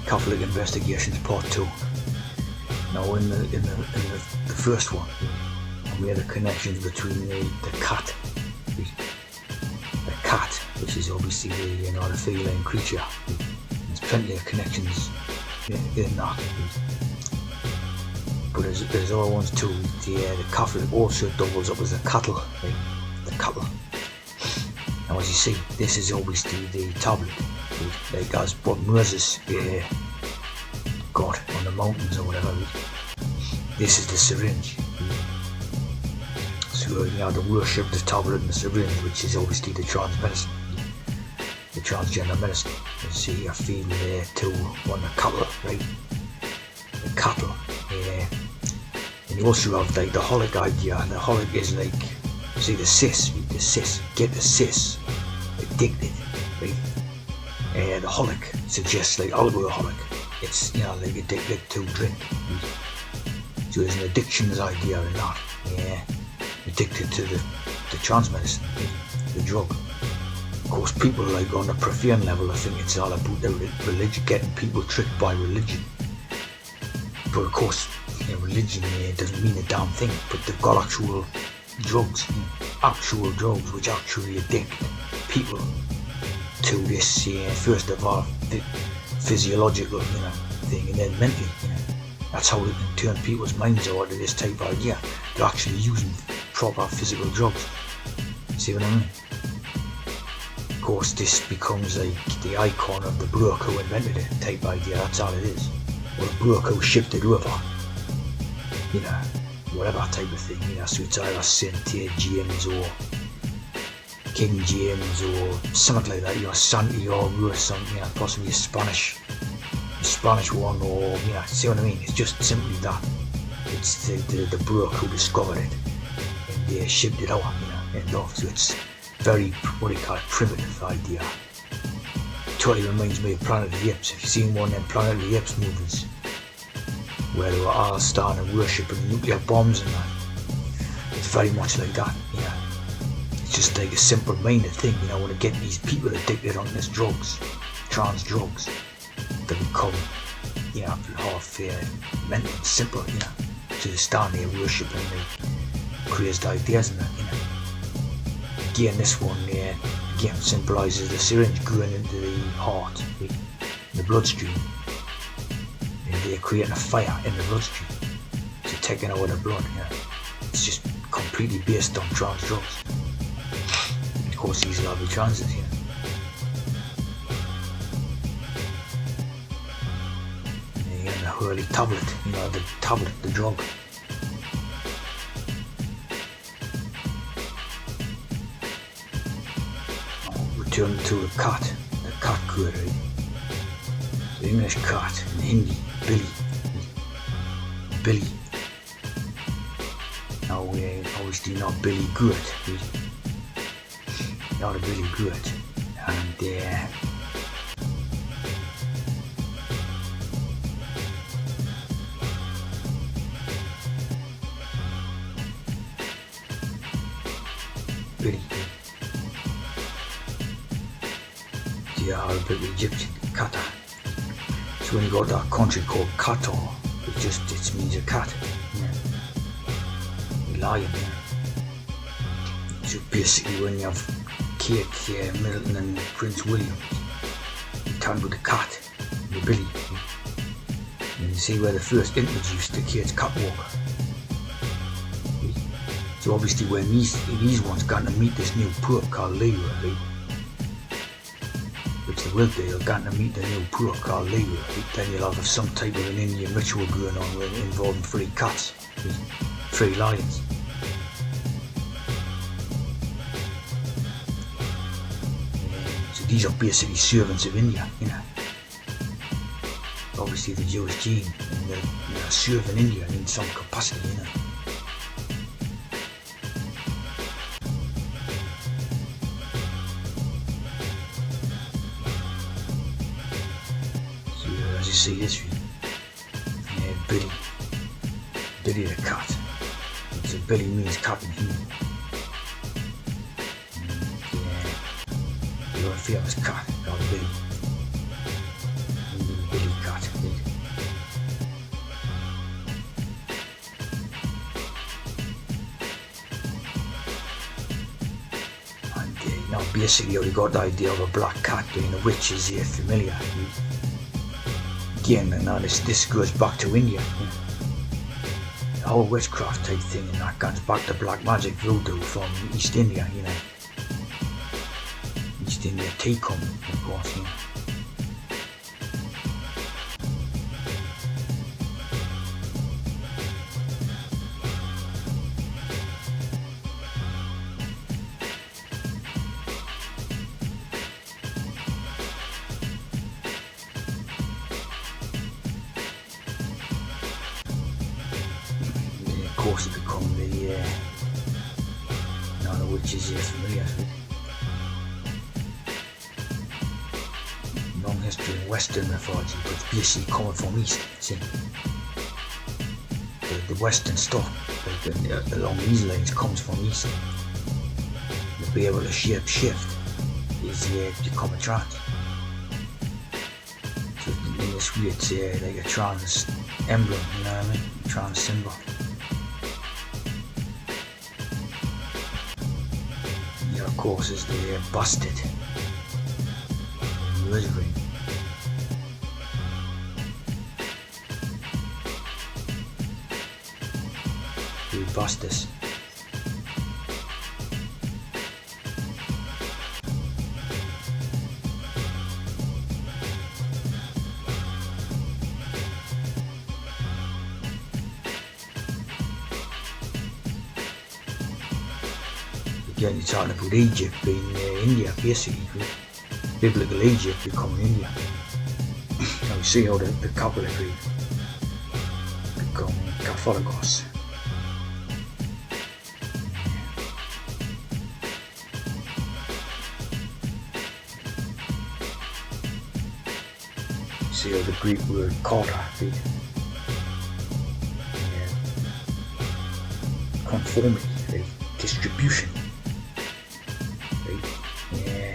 Catholic Investigations Part 2. Now in the first one, we had the connections between the cat, which is obviously the feline creature. There's plenty of connections in that. But there's other ones too. The Catholic also doubles up as a cattle, right? The cattle. Now as you see, this is obviously the tablet, like as what Moses got on the mountains or whatever. This is the syringe. So the worship, the tablet and the syringe, which is obviously the trans medicine, the transgender medicine. You see, I feel there too on the cattle, right? The cattle. And you also have like the holic idea, and the holic is like, see the cis, get the cis, addicted, right? The holic suggests like alcoholic, it's like addicted to drink. Right? So there's an addictions idea in that, addicted to the trans medicine, the drug. Of course, people like on the Prothean level, I think it's all about the religion, getting people tricked by religion. But of course, religion doesn't mean a damn thing, but they've got actual drugs, which actually addict people to this, first of all, the physiological, thing, and then mentally, That's how they can turn people's minds over to this type of idea. They're actually using proper physical drugs. See what I mean? Of course, this becomes like the icon of the bloke who invented it type idea. That's all it is. Or the bloke who shipped it over. Whatever type of thing. So it's either St. James or King James or something like that. Santiago or something. Possibly a Spanish one, or see what I mean? It's just simply that. It's the bloke who discovered it and they shipped it out, and off. So it's very, what do you call it, primitive idea. It totally reminds me of Planet of the Apes. Have you seen one of them Planet of the Apes movies where they were all starting worshipping nuclear bombs and that? It's very much like that. It's just like a simple minded thing, when they get these people addicted on these drugs, trans drugs. They become, half mental and simple, so they stand there worshipping the crazy ideas and that, Again, this one, again symbolises the syringe going into the heart, the bloodstream, and they're creating a fire in the bloodstream, so taking over the blood, It's just completely based on trans drugs. Of course, these are lovely transes, Early tablet, the drug. Return to the cat query. The English cat, in Hindi, Billy. Now we're obviously not Billy Good, not a Billy Good, and Billy. The Arabic Egyptian Kata. So when you go to that country called Qatar, it means a cat. A lion. So basically when you have Kate Middleton and Prince William, you turn with the cat, the Billy. And you see where they first introduced the Kate's catwalk. So obviously when these ones got to meet this new poop called Leroy, which they will do, they're going to meet the new poop called Leroy, then you'll have some type of an Indian ritual going on involving 3 cats, 3 lions. So these are basically servants of India, Obviously the Jewish gene, and they're serving India in some capacity, See this Billy the cat. So Billy means cat in Hindi. You're a famous cat called Billy. Billy basically how they got the idea of a black cat being a witch is familiar. Again, now this goes back to India. The whole witchcraft type thing, and that goes back to black magic voodoo from East India, East India tea company, of course, Of course, it become the witches familiar with. Long history in Western mythology, but it's basically coming from East. See, the Western stuff along these lines comes from East. To be able to shape shift is become a trance. So in this way, it's like a trance emblem, you know what I mean? A trance symbol. Of course, is the busted misery. We bust this. Again, you're talking about Egypt being India, basically. Biblical Egypt becoming India. Now you see how the Catholic become Catholicos. See how the Greek word "kata" conformity, distribution.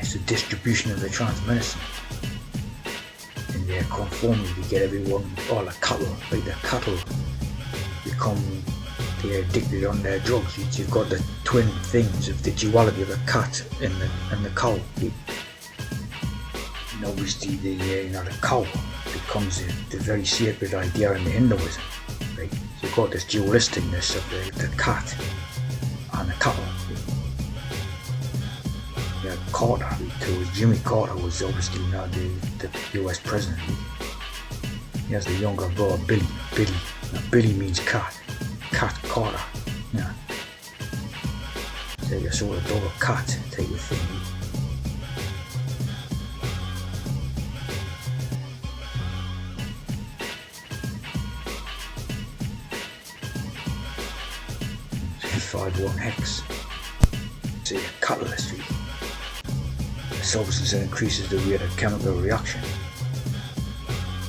It's the distribution of the trance medicine. And their conformity to get everyone, all the cattle, like the cattle become, they're addicted on their drugs. You've got the twin things of the duality of the cat and the cow. And obviously the cow becomes the very sacred idea in the Hinduism. Right? So you've got this dualisticness of the cat and the cattle. Carter, Jimmy Carter was obviously now the US president. He has the younger brother Billy. Now Billy means cat. Cat Carter. Yeah. So you're sort of dog or cat type of thing. F51X. So you're catalyst. Substance that increases the rate of chemical reaction.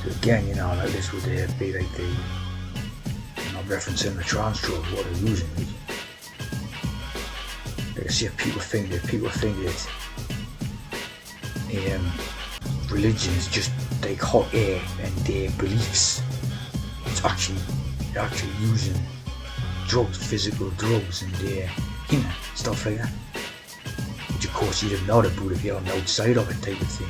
So again, like this would be like not referencing the trance drug, what they're using. Like I see, people think that religion is just like hot air and their beliefs. It's actually using drugs, physical drugs, and stuff like that. Which of course you'd have known about if you're on the outside of it type of thing,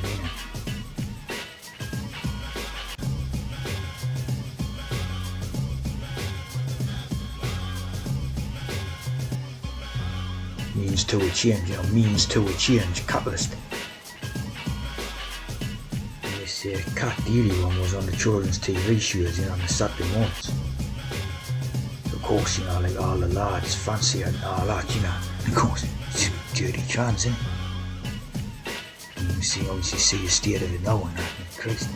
Means to a change, capitalist. And this Cat Dealey one was on the children's TV shows, on the Saturday mornings. So of course, like all the lads fancy and all that, of course. Dirty trans, innit? You obviously see the state of it now and that, Christ.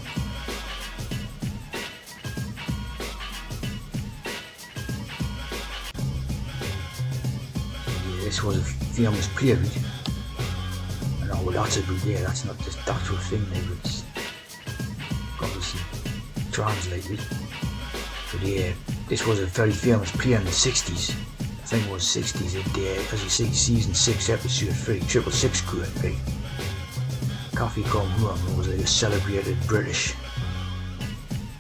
This was a famous play, right? And all that's about that's not just the actual thing, it's obviously translated. But this was a very famous play in the 60s. I think it was 60s, and as you see, season 6, episode 3, 666 good, right? Coffee Come Home was like a celebrated British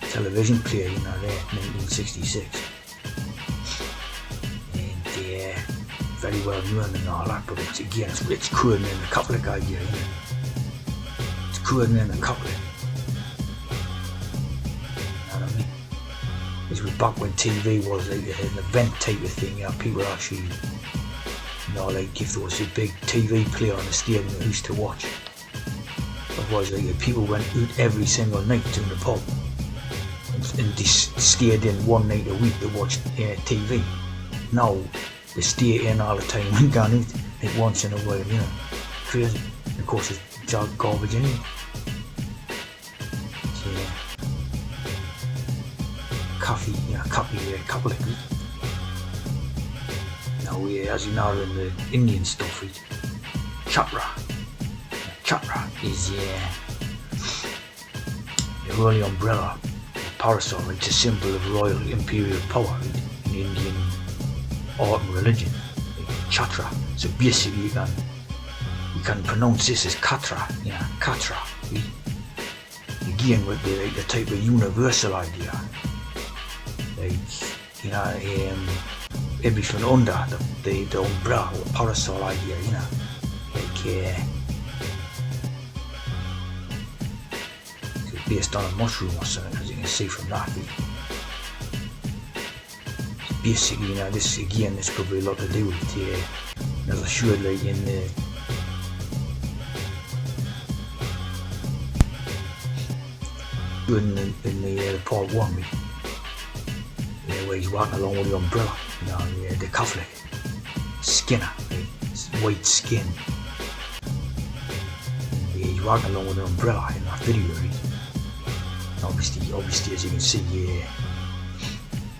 television play, there, 1966. And very well known and all that, but it's again, it's crude in the Catholic idea, you know. It's crude in the Catholic. You know what I mean? This was back when TV was like an event type of thing, you know, people actually, you know, like if there was a big TV player on the stadium they used to watch. Otherwise, like, people went out every single night to the pub and they stayed in one night a week to watch TV. Now, they stay in all the time and gone out like once in a while, you know. Crazy. And of course, it's all garbage anyway. So, yeah. Coffee, you know, Catholic. Now, as you know, in the Indian stuff, chapra. Chapra is the royal umbrella, parasol. It's a symbol of royal imperial power in Indian art and religion. Chatra. So basically, you can pronounce this as Katra. Yeah, Katra. Again, with the type of universal idea, like, you know, everything under the umbrella or parasol idea. You know, like. Based on a mushroom or something, as you can see from that. Basically, you know, this could be a lot to do with as I showed, like in the part one, where he's walking along with the umbrella, you know, the Catholic Skinner, right? White skin. He's walking along with the umbrella in that video, right? Obviously, as you can see,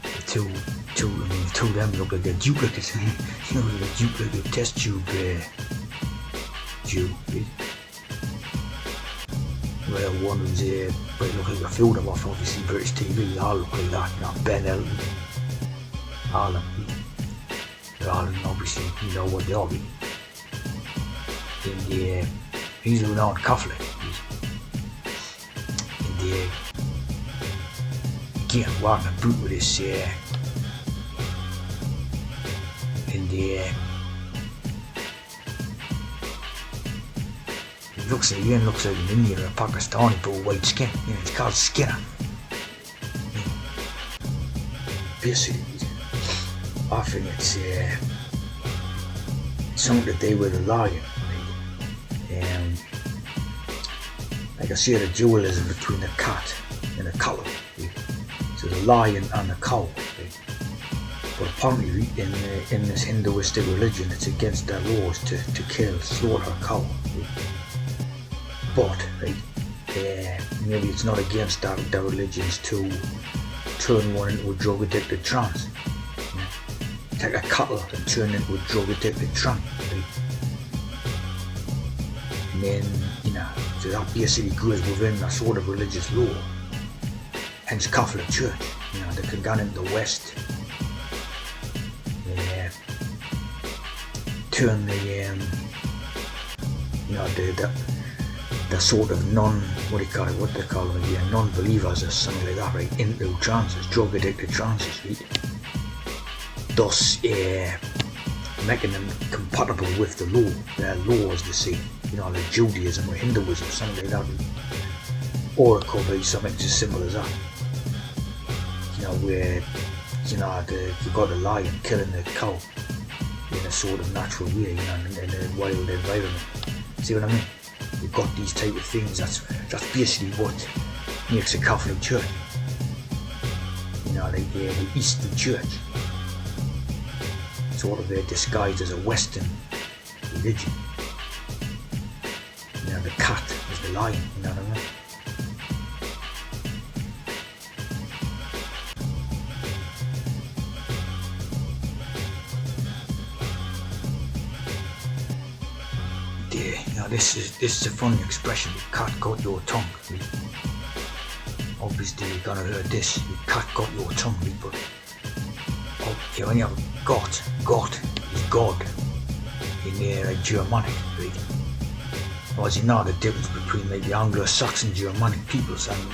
the two of them look like a duplicate, you know, like a duplicate test tube Jew, right? Well, one who's but look like a film off obviously British TV, they all look like that, you know, Ben Elton, all of them, they're all obviously, you know what they are, and he's a renowned Catholic, and again, walking about with this, and he looks like an Indian or a Pakistani, but with white skin. You know, it's called Skinner. Basically, I think it's something to do with a lion. Like I see the dualism between the cat and the cow. So the lion and the cow. But apparently in this Hinduistic religion, it's against their laws to slaughter a cow. But maybe it's not against their religions to turn one into a drug-addicted trans. Take a cattle and turn it into a drug-addicted trans. And then, you know, so that basically goes within a sort of religious law. Hence Catholic Church, you know, they can go into the West, turn the, you know, the sort of what they call them again, non-believers or something like that, right, into trances, drug-addicted trances, right? Thus, making them compatible with the law, their laws, they see, you know, like Judaism or Hinduism, something like that, or it could be something as simple as that. You know, where, you know, you've got a lion killing the cow in a sort of natural way, you know, in a wild environment. See what I mean? You've got these type of things. That's basically what makes a Catholic Church. You know, like the Eastern Church, sort of disguised as a Western religion. You know, the cat is the lion. You know what I mean? This is a funny expression. The cat got your tongue. Obviously, you're gonna hear this. The cat got your tongue, but when you have got is God in the Germanic, right? As you know, the difference between like the Anglo-Saxon Germanic peoples and